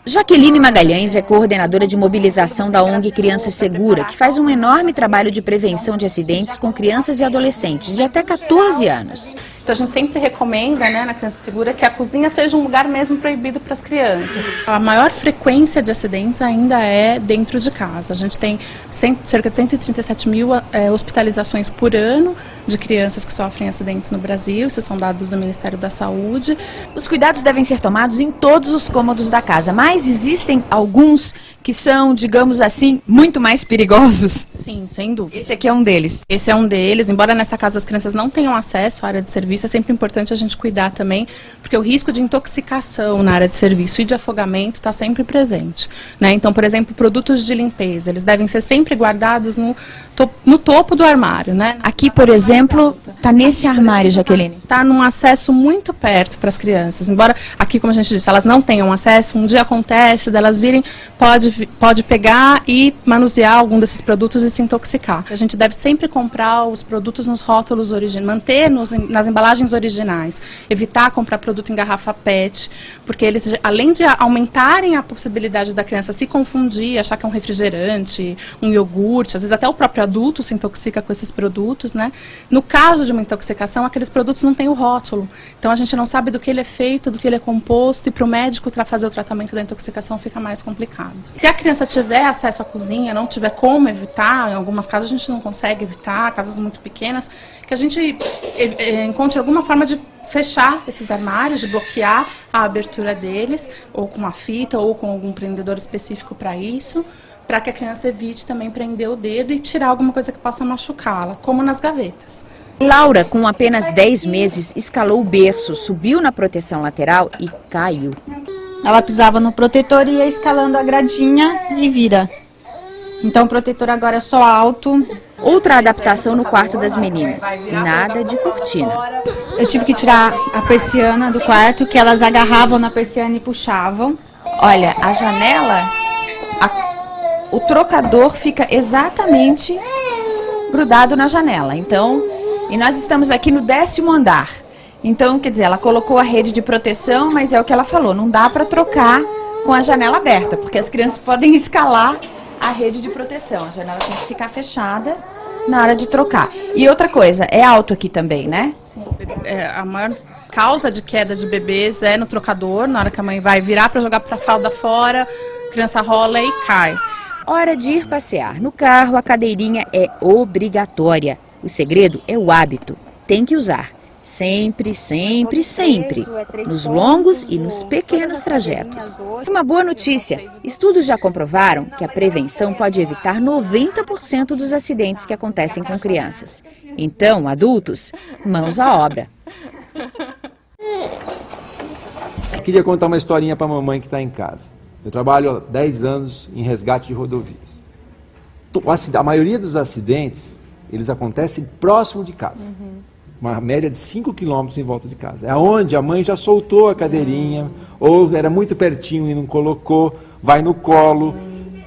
Jaqueline Magalhães é coordenadora de mobilização da ONG Criança Segura, que faz um enorme trabalho de prevenção de acidentes com crianças e adolescentes de até 14 anos. Então a gente sempre recomenda, né, na Criança Segura, que a cozinha seja um lugar mesmo proibido para as crianças. A maior frequência de acidentes ainda é dentro de casa. A gente tem cerca de 137 mil hospitalizações por ano de crianças que sofrem acidentes no Brasil. Isso são dados do Ministério da Saúde. Os cuidados devem ser tomados em todos os cômodos da casa, mas existem alguns que são, digamos assim, muito mais perigosos. Sim, sem dúvida. Esse aqui é um deles. Esse é um deles. Embora nessa casa as crianças não tenham acesso à área de serviço, é sempre importante a gente cuidar também, porque o risco de intoxicação na área de serviço e de afogamento está sempre presente, né? Então, por exemplo, produtos de limpeza, eles devem ser sempre guardados no topo do armário, né? Aqui, por exemplo, está nesse armário, Jaqueline. Está num acesso muito perto para as crianças. Embora aqui, como a gente disse, elas não tenham acesso, um dia acontece delas virem, pode pegar e manusear algum desses produtos e se intoxicar. A gente deve sempre comprar os produtos nos rótulos originais, manter nas embalagens originais, evitar comprar produto em garrafa PET, porque eles, além de aumentarem a possibilidade da criança se confundir, achar que é um refrigerante, um iogurte, às vezes até o próprio adulto se intoxica com esses produtos, né? No caso de uma intoxicação, aqueles produtos não têm o rótulo, então a gente não sabe do que ele é feito, do que ele é composto, e para o médico fazer o tratamento da intoxicação fica mais complicado. Se a criança tiver acesso à cozinha, não tiver como evitar, em algumas casas a gente não consegue evitar, casas muito pequenas, que a gente encontre alguma forma de fechar esses armários, de bloquear a abertura deles, ou com uma fita, ou com algum prendedor específico para isso, para que a criança evite também prender o dedo e tirar alguma coisa que possa machucá-la, como nas gavetas. Laura, com apenas 10 meses, escalou o berço, subiu na proteção lateral e caiu. Ela pisava no protetor e ia escalando a gradinha e vira. Então o protetor agora é só alto. Outra adaptação no quarto das meninas, nada de cortina. Eu tive que tirar a persiana do quarto, que elas agarravam na persiana e puxavam. Olha, a janela, o trocador fica exatamente grudado na janela. Então, e nós estamos aqui no 10º andar. Então, quer dizer, ela colocou a rede de proteção, mas é o que ela falou, não dá para trocar com a janela aberta, porque as crianças podem escalar a rede de proteção. A janela tem que ficar fechada na hora de trocar. E outra coisa, é alto aqui também, né? Sim. A maior causa de queda de bebês é no trocador, na hora que a mãe vai virar para jogar para a fralda fora, a criança rola e cai. Hora de ir passear. No carro, a cadeirinha é obrigatória. O segredo é o hábito. Tem que usar. Sempre, sempre, sempre. Nos longos e nos pequenos trajetos. Uma boa notícia: estudos já comprovaram que a prevenção pode evitar 90% dos acidentes que acontecem com crianças. Então, adultos, mãos à obra. Eu queria contar uma historinha para a mamãe que está em casa. Eu trabalho há 10 anos em resgate de rodovias. A maioria dos acidentes, eles acontecem próximo de casa. Uma média de 5 quilômetros em volta de casa. É onde a mãe já soltou a cadeirinha, ou era muito pertinho e não colocou, vai no colo,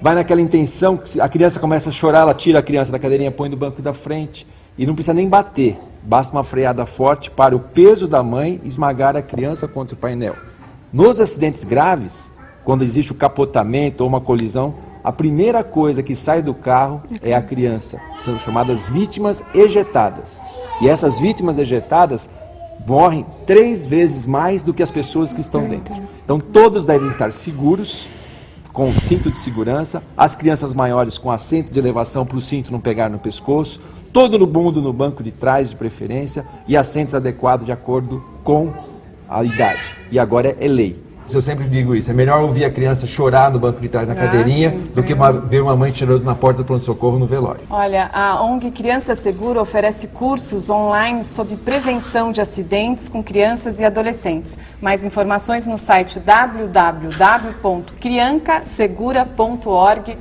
vai naquela intenção que a criança começa a chorar, ela tira a criança da cadeirinha, põe no banco da frente, e não precisa nem bater. Basta uma freada forte para o peso da mãe esmagar a criança contra o painel. Nos acidentes graves, quando existe o capotamento ou uma colisão, a primeira coisa que sai do carro é a criança. São chamadas vítimas ejetadas. E essas vítimas ejetadas morrem 3 vezes mais do que as pessoas que estão dentro. Então todos devem estar seguros, com cinto de segurança, as crianças maiores com assento de elevação para o cinto não pegar no pescoço, todo mundo no banco de trás de preferência e assentos adequados de acordo com a idade. E agora é lei. Eu sempre digo isso, é melhor ouvir a criança chorar no banco de trás na cadeirinha do que ver uma mãe chorando na porta do pronto-socorro no velório. Olha, a ONG Criança Segura oferece cursos online sobre prevenção de acidentes com crianças e adolescentes. Mais informações no site www.criancasegura.org.br.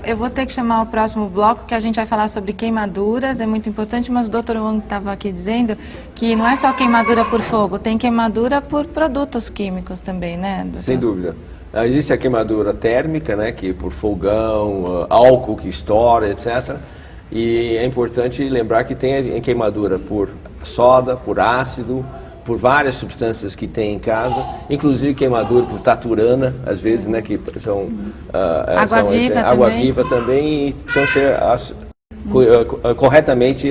Eu vou ter que chamar o próximo bloco, que a gente vai falar sobre queimaduras, é muito importante, mas o Dr. Wong estava aqui dizendo que não é só queimadura por fogo, tem queimadura por produtos químicos também, né, doutor? Sem dúvida. Existe a queimadura térmica, né, que por fogão, álcool que estoura, etc. E é importante lembrar que tem a queimadura por soda, por ácido, por várias substâncias que tem em casa, inclusive queimadura por taturana, às vezes, né, que são água-viva também, e precisam ser corretamente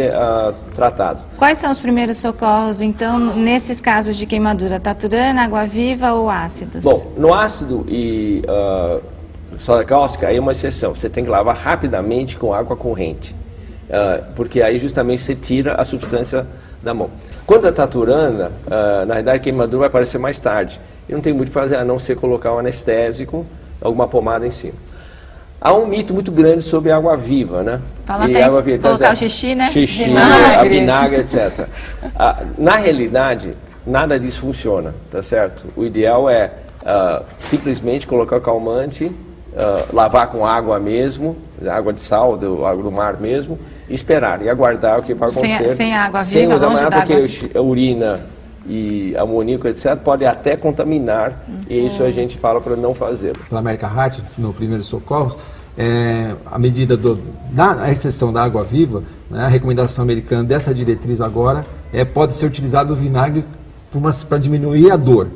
tratados. Quais são os primeiros socorros, então, nesses casos de queimadura? Taturana, água-viva ou ácidos? Bom, no ácido e soda cáustica, aí é uma exceção. Você tem que lavar rapidamente com água corrente, porque aí justamente você tira a substância da mão. Quando a taturana, na verdade a queimadura vai aparecer mais tarde. E não tem muito o que fazer a não ser colocar um anestésico, alguma pomada em cima. Há um mito muito grande sobre água viva, né? Fala até colocar o xixi, né? Xixi, vinagre, etc. Na realidade, nada disso funciona, tá certo? O ideal é simplesmente colocar o calmante, lavar com água mesmo, água de sal, água do mar mesmo, esperar e aguardar o que vai acontecer. Sem água viva, sem usar longe nada, d'água. porque a urina e amoníaco, etc., pode até contaminar, e isso a gente fala para não fazer. Pela American Heart, no Primeiros Socorros, a medida a exceção da água viva, né, a recomendação americana dessa diretriz agora pode ser utilizado o vinagre para diminuir a dor.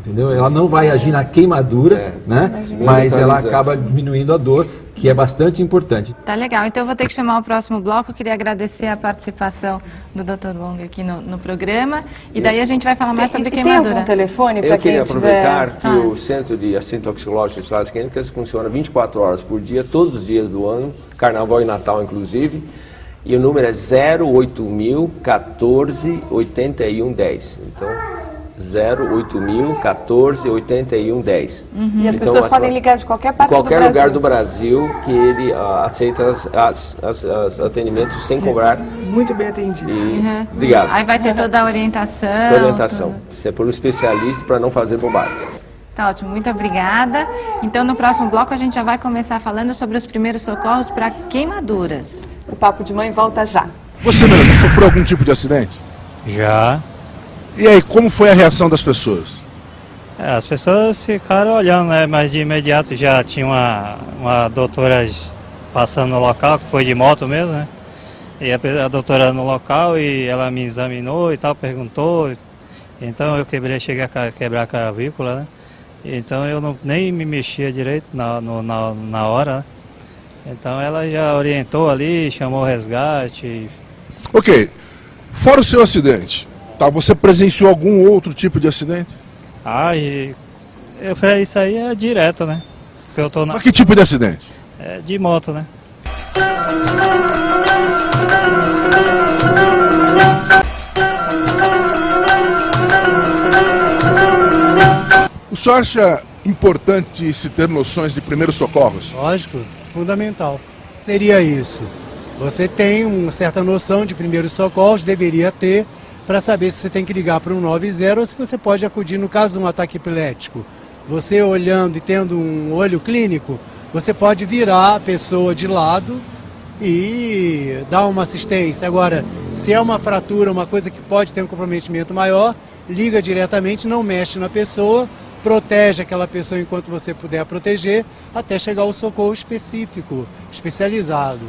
Entendeu? Ela não vai agir na queimadura, né? Mas ela acaba diminuindo a dor, que é bastante importante. Tá legal, então eu vou ter que chamar o próximo bloco. Eu queria agradecer a participação do Dr. Wong aqui no programa, e daí a gente vai falar mais sobre queimadura. Tem algum telefone para quem tiver... Eu queria aproveitar que o Centro de Assistência Toxicológica e Substâncias Químicas funciona 24 horas por dia, todos os dias do ano, Carnaval e Natal inclusive, e o número é 08000 14 81 10. Então, 08000 14 81 10. E as pessoas podem ligar de qualquer parte do Brasil? Qualquer lugar do Brasil que ele aceita os atendimentos sem cobrar. Muito bem atendido. Obrigado. Aí vai ter toda a orientação. Isso é por um especialista para não fazer bobagem. Tá ótimo, muito obrigada. Então, no próximo bloco, a gente já vai começar falando sobre os primeiros socorros para queimaduras. O Papo de Mãe volta já. Você mesmo sofreu algum tipo de acidente? Já. E aí, como foi a reação das pessoas? As pessoas ficaram olhando, né? Mas de imediato já tinha uma doutora passando no local, que foi de moto mesmo, né? E a doutora no local, e ela me examinou e tal, perguntou. Então eu cheguei a quebrar a clavícula, né? Então eu nem me mexia direito na hora, né? Então ela já orientou ali, chamou o resgate. Ok, fora o seu acidente, tá, você presenciou algum outro tipo de acidente? Eu falei, isso aí é direto, né? Porque eu tô Mas que tipo de acidente? De moto, né? senhor acha importante se ter noções de primeiros socorros? Lógico, fundamental. Seria isso. Você tem uma certa noção de primeiros socorros, deveria ter, para saber se você tem que ligar para o 190 ou se você pode acudir no caso de um ataque epilético. Você olhando e tendo um olho clínico, você pode virar a pessoa de lado e dar uma assistência. Agora, se é uma fratura, uma coisa que pode ter um comprometimento maior, liga diretamente, não mexe na pessoa, protege aquela pessoa enquanto você puder proteger, até chegar ao socorro específico, especializado.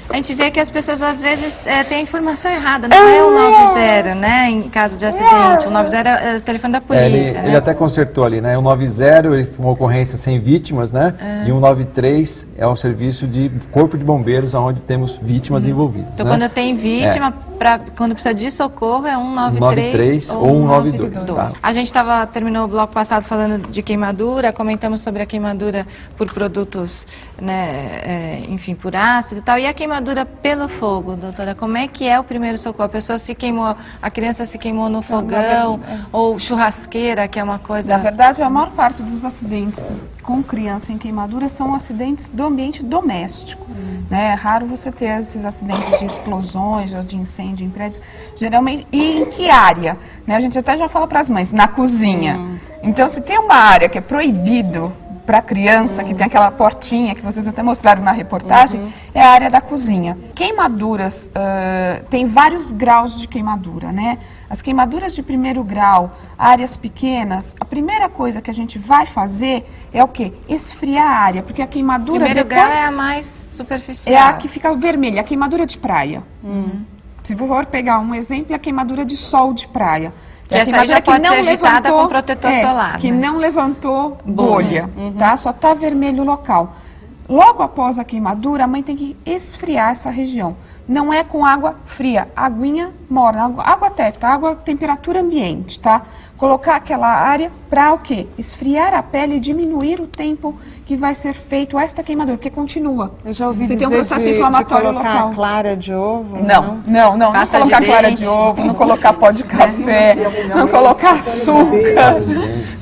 A gente vê que as pessoas às vezes têm a informação errada, não é o 90, né, em caso de acidente. O 90 é o telefone da polícia, ele até consertou ali, né? O 90 ele foi uma ocorrência sem vítimas, né? E o 93 é um serviço de corpo de bombeiros, onde temos vítimas envolvidas. Então, né? quando tem vítima, quando precisa de socorro, é 193 ou 192. Tá? A gente terminou o bloco passado falando de queimadura, comentamos sobre a queimadura por produtos, né, enfim, por ácido e tal. E a queimadura pelo fogo, doutora, como é que é o primeiro socorro? A pessoa se queimou, a criança se queimou no fogão, ou churrasqueira, que é uma coisa... Na verdade, a maior parte dos acidentes com criança em queimadura são acidentes do ambiente doméstico. Né? É raro você ter esses acidentes de explosões ou de incêndio em prédios. Geralmente, e em que área? Né? A gente até já fala para as mães, na cozinha. Então, se tem uma área que é proibido para a criança, que tem aquela portinha que vocês até mostraram na reportagem, é a área da cozinha. Queimaduras, tem vários graus de queimadura, né? As queimaduras de primeiro grau, áreas pequenas, a primeira coisa que a gente vai fazer é o quê? Esfriar a área, porque a queimadura Primeiro depois grau é a mais superficial. é a que fica vermelha, a queimadura de praia. Se for pegar um exemplo, é a queimadura de sol de praia. Que essa aí já pode ser evitada com protetor solar. Que né? não levantou bolha, tá? Só tá vermelho o local. Logo após a queimadura, a mãe tem que esfriar essa região. Não é com água fria, aguinha morna, água tépida, água temperatura ambiente, tá? Colocar aquela área para o quê? Esfriar a pele e diminuir o tempo que vai ser feito esta queimadura, porque continua. Eu já ouvi Você dizer tem um processo inflamatório de colocar local. clara de ovo. Não Pasta colocar de clara dente. de ovo, não colocar pó de café, não colocar açúcar,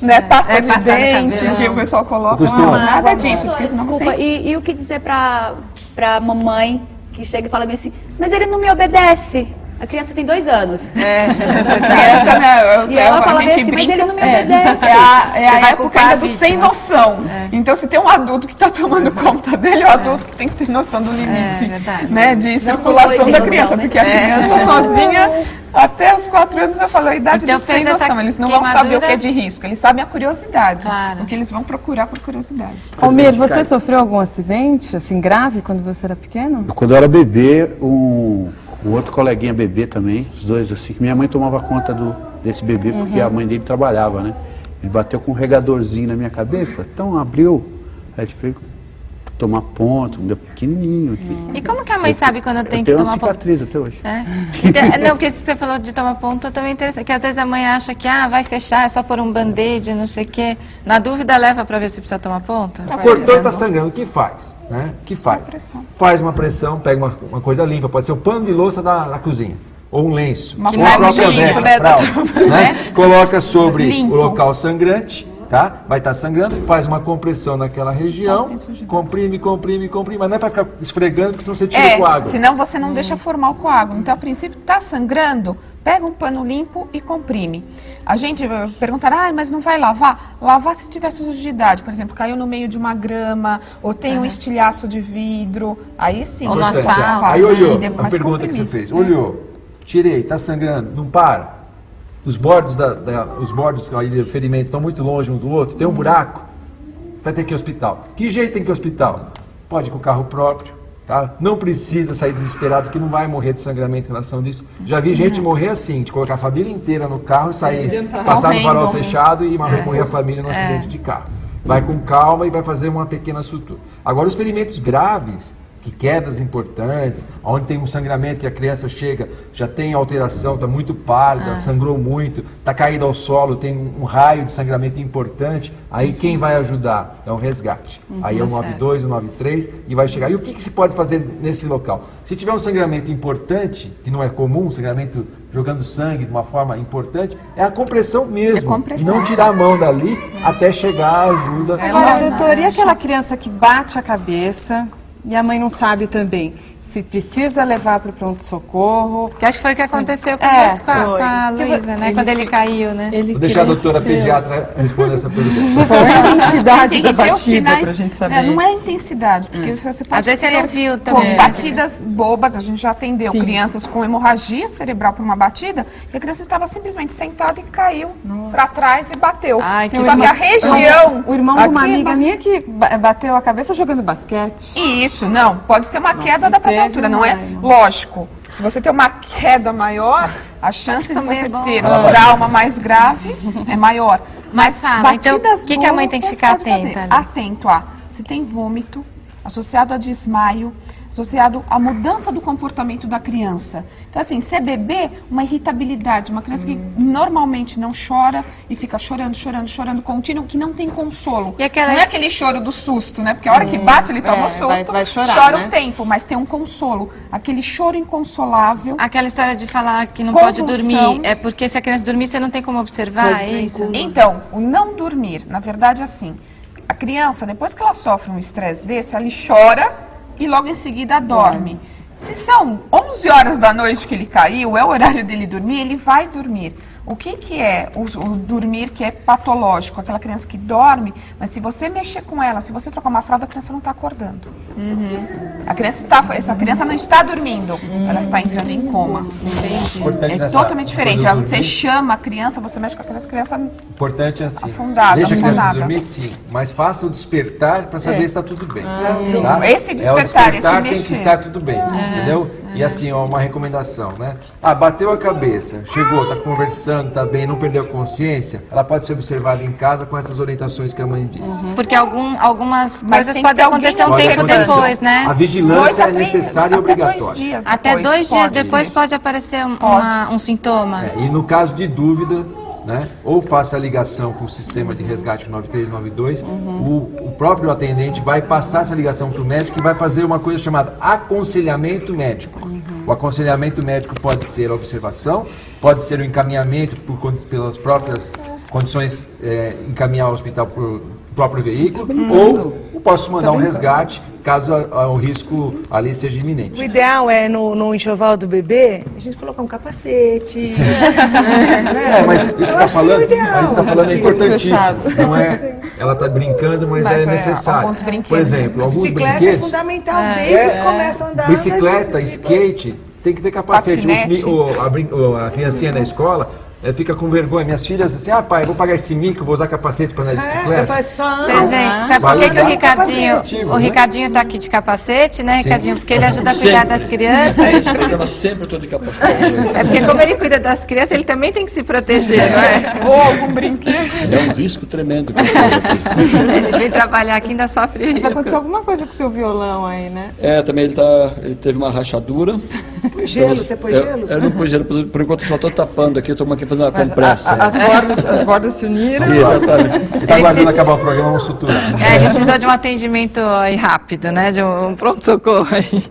né, pasta de passar no dente, cabelo. que o pessoal coloca, Costuma. nada disso, porque senão Desculpa, você... e o que dizer pra mamãe que chega e fala bem assim, mas ele não me obedece. A criança tem 2 anos. Criança, né, E ela a fala gente bem assim, mas brinca, ele não me obedece. É a Você vai época culpar ainda a do vítima. sem noção. Então, se tem um adulto que está tomando conta dele, é o adulto que tem que ter noção do limite, né, de Não são circulação dois da sem criança, noção, porque a criança sozinha, até os 4 anos, eu falo, a idade Então, do sem fez essa noção, eles não vão saber o queimadura- que é de risco, eles sabem a curiosidade, Claro. o que eles vão procurar por curiosidade. Almir, você sofreu algum acidente, assim, grave, quando você era pequeno? Quando eu era bebê, o outro coleguinha bebê também, os dois assim, que minha mãe tomava conta desse bebê, porque a mãe dele trabalhava, né? Ele bateu com um regadorzinho na minha cabeça, então abriu, aí tive que tomar ponto, deu pequenininho aqui. E como que a mãe sabe quando tem Eu que tenho uma tomar ponto? cicatriz até hoje. É? Então, não, porque se você falou de tomar ponto, é também interessante, que às vezes a mãe acha que vai fechar, é só pôr um band-aid, não sei o quê. Na dúvida, leva para ver se precisa tomar ponto? Cortou e está sangrando, o que faz? Né? O que faz? Faz uma pressão, pega uma coisa limpa, pode ser o pano de louça da cozinha, ou um lenço, Uma ou a fralda própria limpa, veste, né, fralda, doutor? né? Coloca sobre Limpo. o local sangrante, tá? Vai estar sangrando, faz uma compressão naquela região, comprime, mas não é para ficar esfregando, porque senão você tira com água. Senão você não deixa formar o coágulo. Então, a princípio, está sangrando, pega um pano limpo e comprime. A gente pergunta, mas não vai lavar? Lavar se tiver sujidade, por exemplo, caiu no meio de uma grama, ou tem um estilhaço de vidro, aí sim. Ou no Importante, asfalto. Aí olhou, Mas a pergunta que você comprimir. fez, olhou, tirei, está sangrando, não para. Os bordos, os bordos aí do ferimento estão muito longe um do outro, tem um buraco, vai ter que ir ao hospital. Que jeito tem que ir ao hospital? Pode ir com o carro próprio, tá? Não precisa sair desesperado, que não vai morrer de sangramento em relação disso. Já vi gente morrer assim, de colocar a família inteira no carro e sair, passar no farol fechado e morrer a família no acidente de carro. Vai com calma e vai fazer uma pequena sutura. Agora, os ferimentos graves que quedas importantes, onde tem um sangramento que a criança chega, já tem alteração, está muito pálida, sangrou muito, está caída ao solo, tem um raio de sangramento importante, aí quem vai ajudar? É o resgate. Aí é o 92, o 93 e vai chegar. E o que se pode fazer nesse local? Se tiver um sangramento importante, que não é comum, um sangramento jogando sangue de uma forma importante, é a compressão mesmo. E não tirar a mão dali até chegar a ajuda. Agora, doutor, e aquela criança que bate a cabeça e a mãe não sabe também se precisa levar para o pronto-socorro? Que acho que foi o que aconteceu com a Luísa, né? Quando ele caiu, né? Vou deixar a doutora pediatra responder essa pergunta. Qual é a intensidade da Tem que ter os batida sinais- para a gente saber? Não é a intensidade, porque você pode Às vezes você ter não viu também. batidas bobas, a gente já atendeu Sim. crianças com hemorragia cerebral por uma batida, e a criança estava simplesmente sentada e caiu para trás e bateu. Ai, que Só que a região... O irmão de uma aqui, amiga minha que bateu a cabeça jogando basquete. Isso, não, pode ser uma queda da própria altura, não é lógico. Se você tem uma queda maior, a chance de você ter um trauma mais grave é maior. Mas fala, então, batidas o que a mãe tem que bobas ficar pode fazer. atenta ali? Atento a se tem vômito, associado a desmaio, associado à mudança do comportamento da criança. Então, assim, se é bebê, uma irritabilidade, uma criança que normalmente não chora e fica chorando contínuo, que não tem consolo. E aquela... Não é aquele choro do susto, né? Porque a hora que bate, ele toma um susto, vai chorar, chora né? um tempo, mas tem um consolo. Aquele choro inconsolável. Aquela história de falar que não Convulsão. pode dormir, é porque se a criança dormir, você não tem como observar, é isso? Então, o não dormir, na verdade, é assim. A criança, depois que ela sofre um estresse desse, ela chora e logo em seguida dorme. Se são 11 horas da noite que ele caiu, é o horário dele dormir, ele vai dormir. O que é o dormir que é patológico? Aquela criança que dorme, mas se você mexer com ela, se você trocar uma fralda, a criança não está acordando. Essa criança não está dormindo, ela está entrando em coma. Importante É nessa totalmente diferente. coisa do Você dormir. chama a criança, você mexe com a criança Importante é assim. Afundada, Deixa a criança afundada. dormir, sim, mas faça o despertar para saber se está tudo bem. sim. Tá? Esse É o despertar, esse tem mexer. que estar tudo bem, entendeu? E assim, ó, uma recomendação, né? Bateu a cabeça, chegou, tá conversando, tá bem, não perdeu a consciência, ela pode ser observada em casa com essas orientações que a mãe disse. Porque algumas Mas coisas tem que podem ter alguém acontecer um Pode tempo acontecer. depois, né? A vigilância 2 a é 3, necessária e até 2 obrigatória. dias Até depois, 2 dias pode. depois pode aparecer um sintoma. E no caso de dúvida, né, ou faça a ligação com o sistema de resgate 9392, o próprio atendente vai passar essa ligação para o médico e vai fazer uma coisa chamada aconselhamento médico. O aconselhamento médico pode ser a observação, pode ser o encaminhamento pelas próprias condições, encaminhar ao hospital por o próprio veículo, ou eu posso mandar um resgate caso o risco ali seja iminente. O ideal é, no enxoval do bebê, a gente colocar um capacete. Mas isso que Eu está acho falando, o ideal. mas está falando é importantíssimo. Não é, ela está brincando, mas é necessário. alguns brinquedos. Por exemplo, alguns Bicicleta é brinquedos, fundamental desde que começa a andar. bicicleta, skate, tem que ter capacete. Patinete. A criancinha na escola fica com vergonha. Minhas filhas assim, pai, vou pagar esse mico, vou usar capacete para andar de bicicleta. Vocês veem, sabe Vai por que, que usar o Ricardinho, capacete, o Ricardinho tá aqui de capacete, né, Ricardinho? Porque ele ajuda a Sempre. cuidar das crianças. Esse programa sempre estou de capacete. É porque como ele cuida das crianças, ele também tem que se proteger, não é? Ou algum brinquedo. É um risco tremendo que eu tenho aqui. Ele vem trabalhar aqui e ainda sofre Mas risco. aconteceu alguma coisa com o seu violão aí, né? Também ele teve uma rachadura. Gelo, você pôs gelo? Eu não pus gelo, por enquanto só estou tapando aqui, estamos aqui fazendo uma compressa. As bordas se uniram. Exatamente. Ele está aguardando acabar o programa, vamos suturar. Ele precisou de um atendimento aí rápido, né? De um pronto-socorro aí.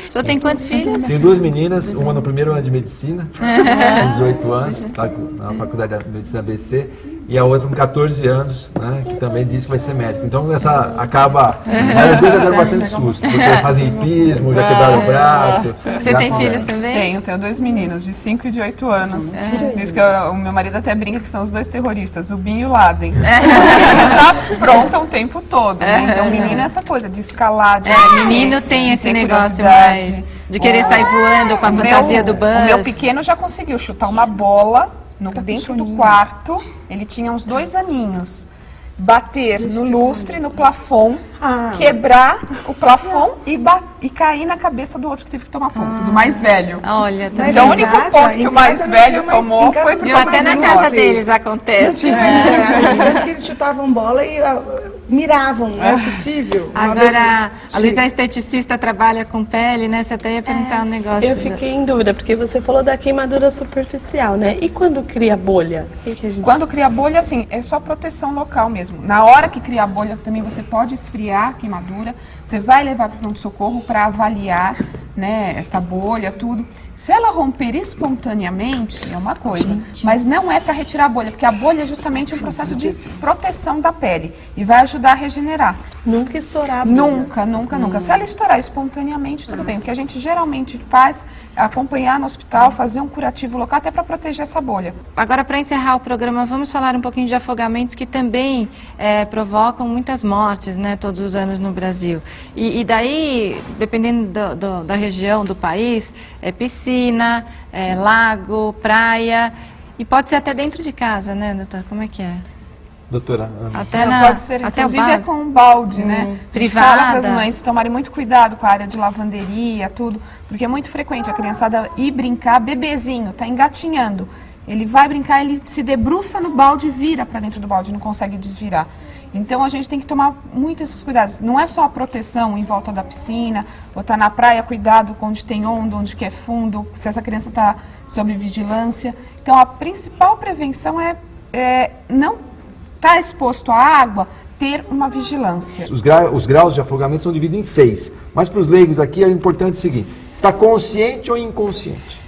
O senhor tem quantos filhos? Tenho 2 meninas, uma no primeiro ano de medicina, com 18 anos, está na faculdade de medicina ABC, e a outra com 14 anos, né, que também disse que vai ser médico. Então essa acaba. As duas já deram bastante susto, porque fazem hipismo, já quebraram o braço. Você tem filhos também? Tenho 2 meninos, de 5 e de 8 anos. Por isso que o meu marido até brinca que são os 2 terroristas, o Bin e o Laden. Eles aprontam o tempo todo, né? Então, menino é essa coisa de escalar, de Menino tem esse ter negócio curiosidade. mais de querer sair voando com a fantasia do Buzz. O meu pequeno já conseguiu chutar uma bola dentro do quarto, ele tinha uns 2 aninhos. Bater no lustre, no plafond, quebrar o plafond e cair na cabeça do outro que teve que tomar ponto, do mais velho. Olha, tá Então, o vendo? único ponto que o mais velho tomou foi por Viu, causa até na do casa lustre. deles acontece. Tanto que eles chutavam bola e miravam, não é possível. Agora, a Luísa é esteticista, trabalha com pele, né? Você até ia perguntar um negócio. Eu fiquei em dúvida, porque você falou da queimadura superficial, né? E quando cria bolha? O que a gente... Quando cria bolha, assim, é só proteção local mesmo. Na hora que cria a bolha, também você pode esfriar a queimadura. Você vai levar para o pronto-socorro para avaliar, né, essa bolha, tudo. Se ela romper espontaneamente, é uma coisa, mas não é para retirar a bolha, porque a bolha é justamente um processo de proteção da pele e vai ajudar a regenerar. Nunca estourar a bolha? Nunca, nunca, nunca. Se ela estourar espontaneamente, tudo bem. O que a gente geralmente faz é acompanhar no hospital, fazer um curativo local até para proteger essa bolha. Agora, para encerrar o programa, vamos falar um pouquinho de afogamentos que também provocam muitas mortes, né, todos os anos no Brasil. E daí, dependendo da região do país, piscina, lago, praia, e pode ser até dentro de casa, né, doutor? Como é que é? Doutora Ana. Até pode ser, até inclusive, o balde. com um balde, né? Privada. Fala para as mães tomarem muito cuidado com a área de lavanderia, tudo, porque é muito frequente a criançada ir brincar, bebezinho, tá engatinhando. Ele vai brincar, ele se debruça no balde e vira para dentro do balde, não consegue desvirar. Então a gente tem que tomar muito esses cuidados. Não é só a proteção em volta da piscina, botar na praia, cuidado com onde tem onda, onde que é fundo, se essa criança está sob vigilância. Então a principal prevenção é não estar exposto à água, ter uma vigilância. Os graus de afogamento são divididos em 6. Mas para os leigos aqui é importante o seguinte: está consciente ou inconsciente?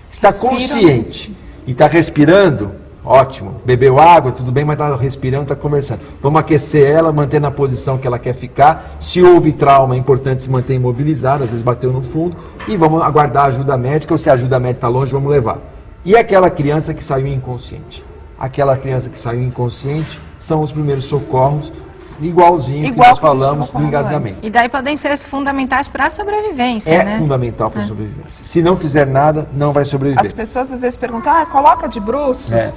Está consciente e está respirando, ótimo. Bebeu água, tudo bem, mas está respirando, está conversando. Vamos aquecer ela, manter na posição que ela quer ficar. Se houve trauma, é importante se manter imobilizado, às vezes bateu no fundo. E vamos aguardar a ajuda médica, ou se a ajuda médica está longe, vamos levar. E aquela criança que saiu inconsciente? Aquela criança que saiu inconsciente são os primeiros socorros, igualzinho que nós falamos do engasgamento. E daí podem ser fundamentais para a sobrevivência, né? É fundamental para a sobrevivência. Se não fizer nada, não vai sobreviver. As pessoas às vezes perguntam, coloca de bruços,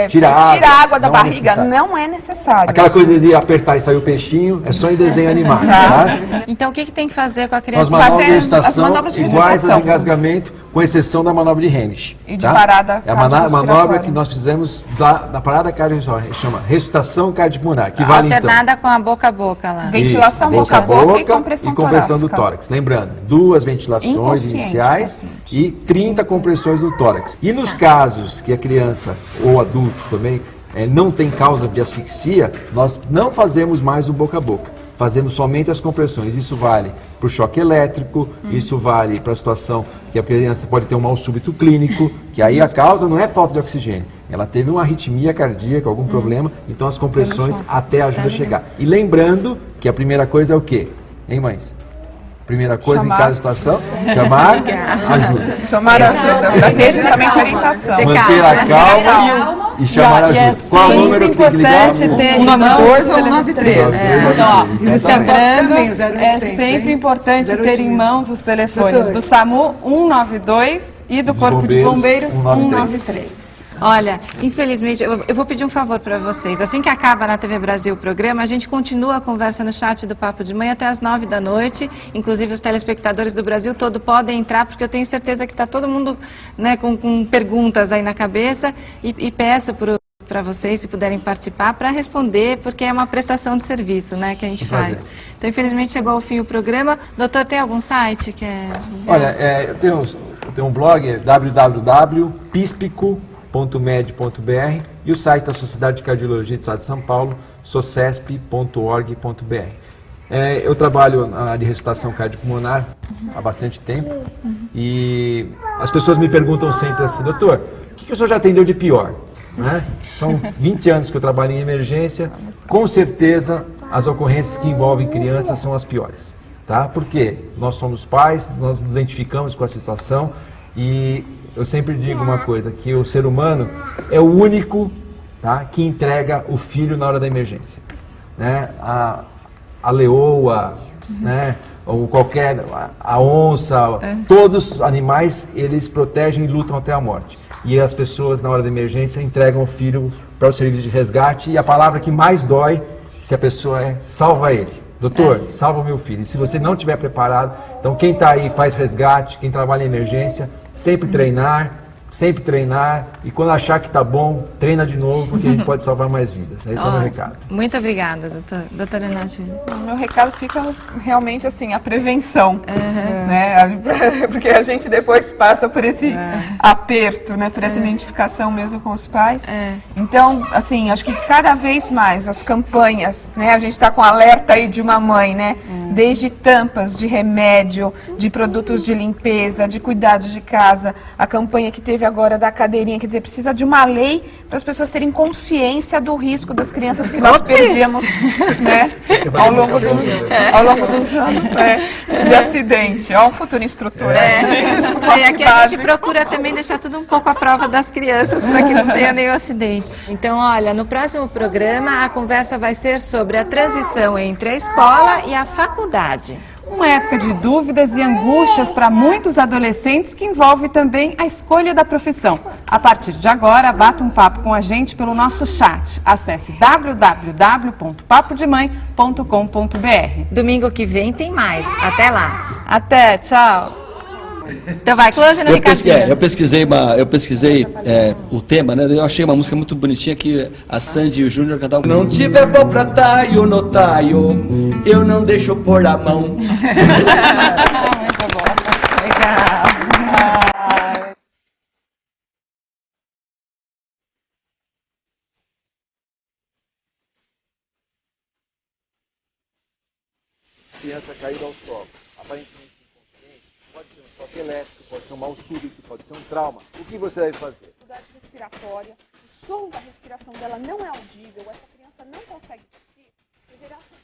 tira a água da não barriga. É não é necessário. Aquela coisa de apertar e sair o peixinho, é só em desenho animado. Tá? Então o que tem que fazer com a criança? As manobras de ressuscitação iguais às de engasgamento, com exceção da manobra de Henrich. E de parada é a manobra que nós fizemos da parada cardiorrespiratória, chama ressuscitação cardiopulmonar, que vale alternada com a boca a boca lá. Ventilação boca a boca e compressão do tórax. Lembrando, 2 ventilações iniciais e 30 compressões do tórax. E nos casos que a criança ou adulto também não tem causa de asfixia, nós não fazemos mais o boca a boca. Fazemos somente as compressões. Isso vale para o choque elétrico, isso vale para a situação que a criança pode ter um mal súbito clínico, que aí a causa não é falta de oxigênio. Ela teve uma arritmia cardíaca, algum problema, então as compressões até ajudam a chegar. E lembrando que a primeira coisa é o quê? Hein, mães? Primeira coisa em cada situação, chamar ajuda. Chamar ajuda, ter justamente orientação. Manter a calma e chamar ajuda. Qual o número que tem que ligar? 192 ou 193. Lembrando, é sempre importante ter em mãos os telefones do SAMU 192 e do Corpo de Bombeiros 193. Olha, infelizmente, eu vou pedir um favor para vocês. Assim que acaba na TV Brasil o programa, a gente continua a conversa no chat do Papo de Mãe até as 9 da noite. Inclusive, os telespectadores do Brasil todo podem entrar, porque eu tenho certeza que está todo mundo, né, com perguntas aí na cabeça. E peço para vocês, se puderem participar, para responder, porque é uma prestação de serviço, né, que a gente faz. Então, infelizmente, chegou ao fim o programa. Doutor, tem algum site que é... Olha, eu tenho um blog, www.pispico.com.br e o site da Sociedade de Cardiologia do Estado de São Paulo, socesp.org.br. Eu trabalho na área de ressuscitação cardiopulmonar há bastante tempo e as pessoas me perguntam sempre assim: doutor, o que o senhor já atendeu de pior? Né? São 20 anos que eu trabalho em emergência, com certeza as ocorrências que envolvem crianças são as piores. Tá? Porque nós somos pais, nós nos identificamos com a situação e eu sempre digo uma coisa, que o ser humano é o único, tá, que entrega o filho na hora da emergência. Né? A leoa, né, ou a onça, todos os animais, eles protegem e lutam até a morte. E as pessoas, na hora da emergência, entregam o filho para o serviço de resgate e a palavra que mais dói, se a pessoa salva ele. Doutor, salva o meu filho. E se você não estiver preparado, então quem está aí faz resgate, quem trabalha em emergência, sempre treinar, sempre treinar e quando achar que está bom, treina de novo, porque a gente pode salvar mais vidas. Esse é o meu recado. Muito obrigada, doutora Nath. O meu recado fica realmente assim, a prevenção, né? Porque a gente depois passa por esse aperto, né? Por essa identificação mesmo com os pais. Então, assim, acho que cada vez mais as campanhas, né? A gente está com alerta aí de uma mãe, né? Desde tampas de remédio, de produtos de limpeza, de cuidados de casa, a campanha que teve agora da cadeirinha, quer dizer, precisa de uma lei para as pessoas terem consciência do risco das crianças que nós perdemos, né, ao longo dos anos, de acidente. Ó, um futuro instrutor. E aqui a gente procura também deixar tudo um pouco à prova das crianças, para que não tenha nenhum acidente. Então, olha, no próximo programa a conversa vai ser sobre a transição entre a escola e a faculdade. Uma época de dúvidas e angústias para muitos adolescentes que envolve também a escolha da profissão. A partir de agora, bata um papo com a gente pelo nosso chat. Acesse www.papodemãe.com.br. Domingo que vem tem mais. Até lá. Até, tchau. Então vai, close no Ricardinho. Eu pesquisei o tema, né? Eu achei uma música muito bonitinha que a Sandy e o Júnior cantavam. Não tiver bom pra taio no taio, eu não deixo pôr a mão. Muito bom. Legal. Criança caída ao solo, aparentemente inconsciente, pode ser um choque elétrico, pode ser um mal súbito, pode ser um trauma. O que você deve fazer? Dificuldade respiratória, o som da respiração dela não é audível, essa criança não consegue tossir, deverá ser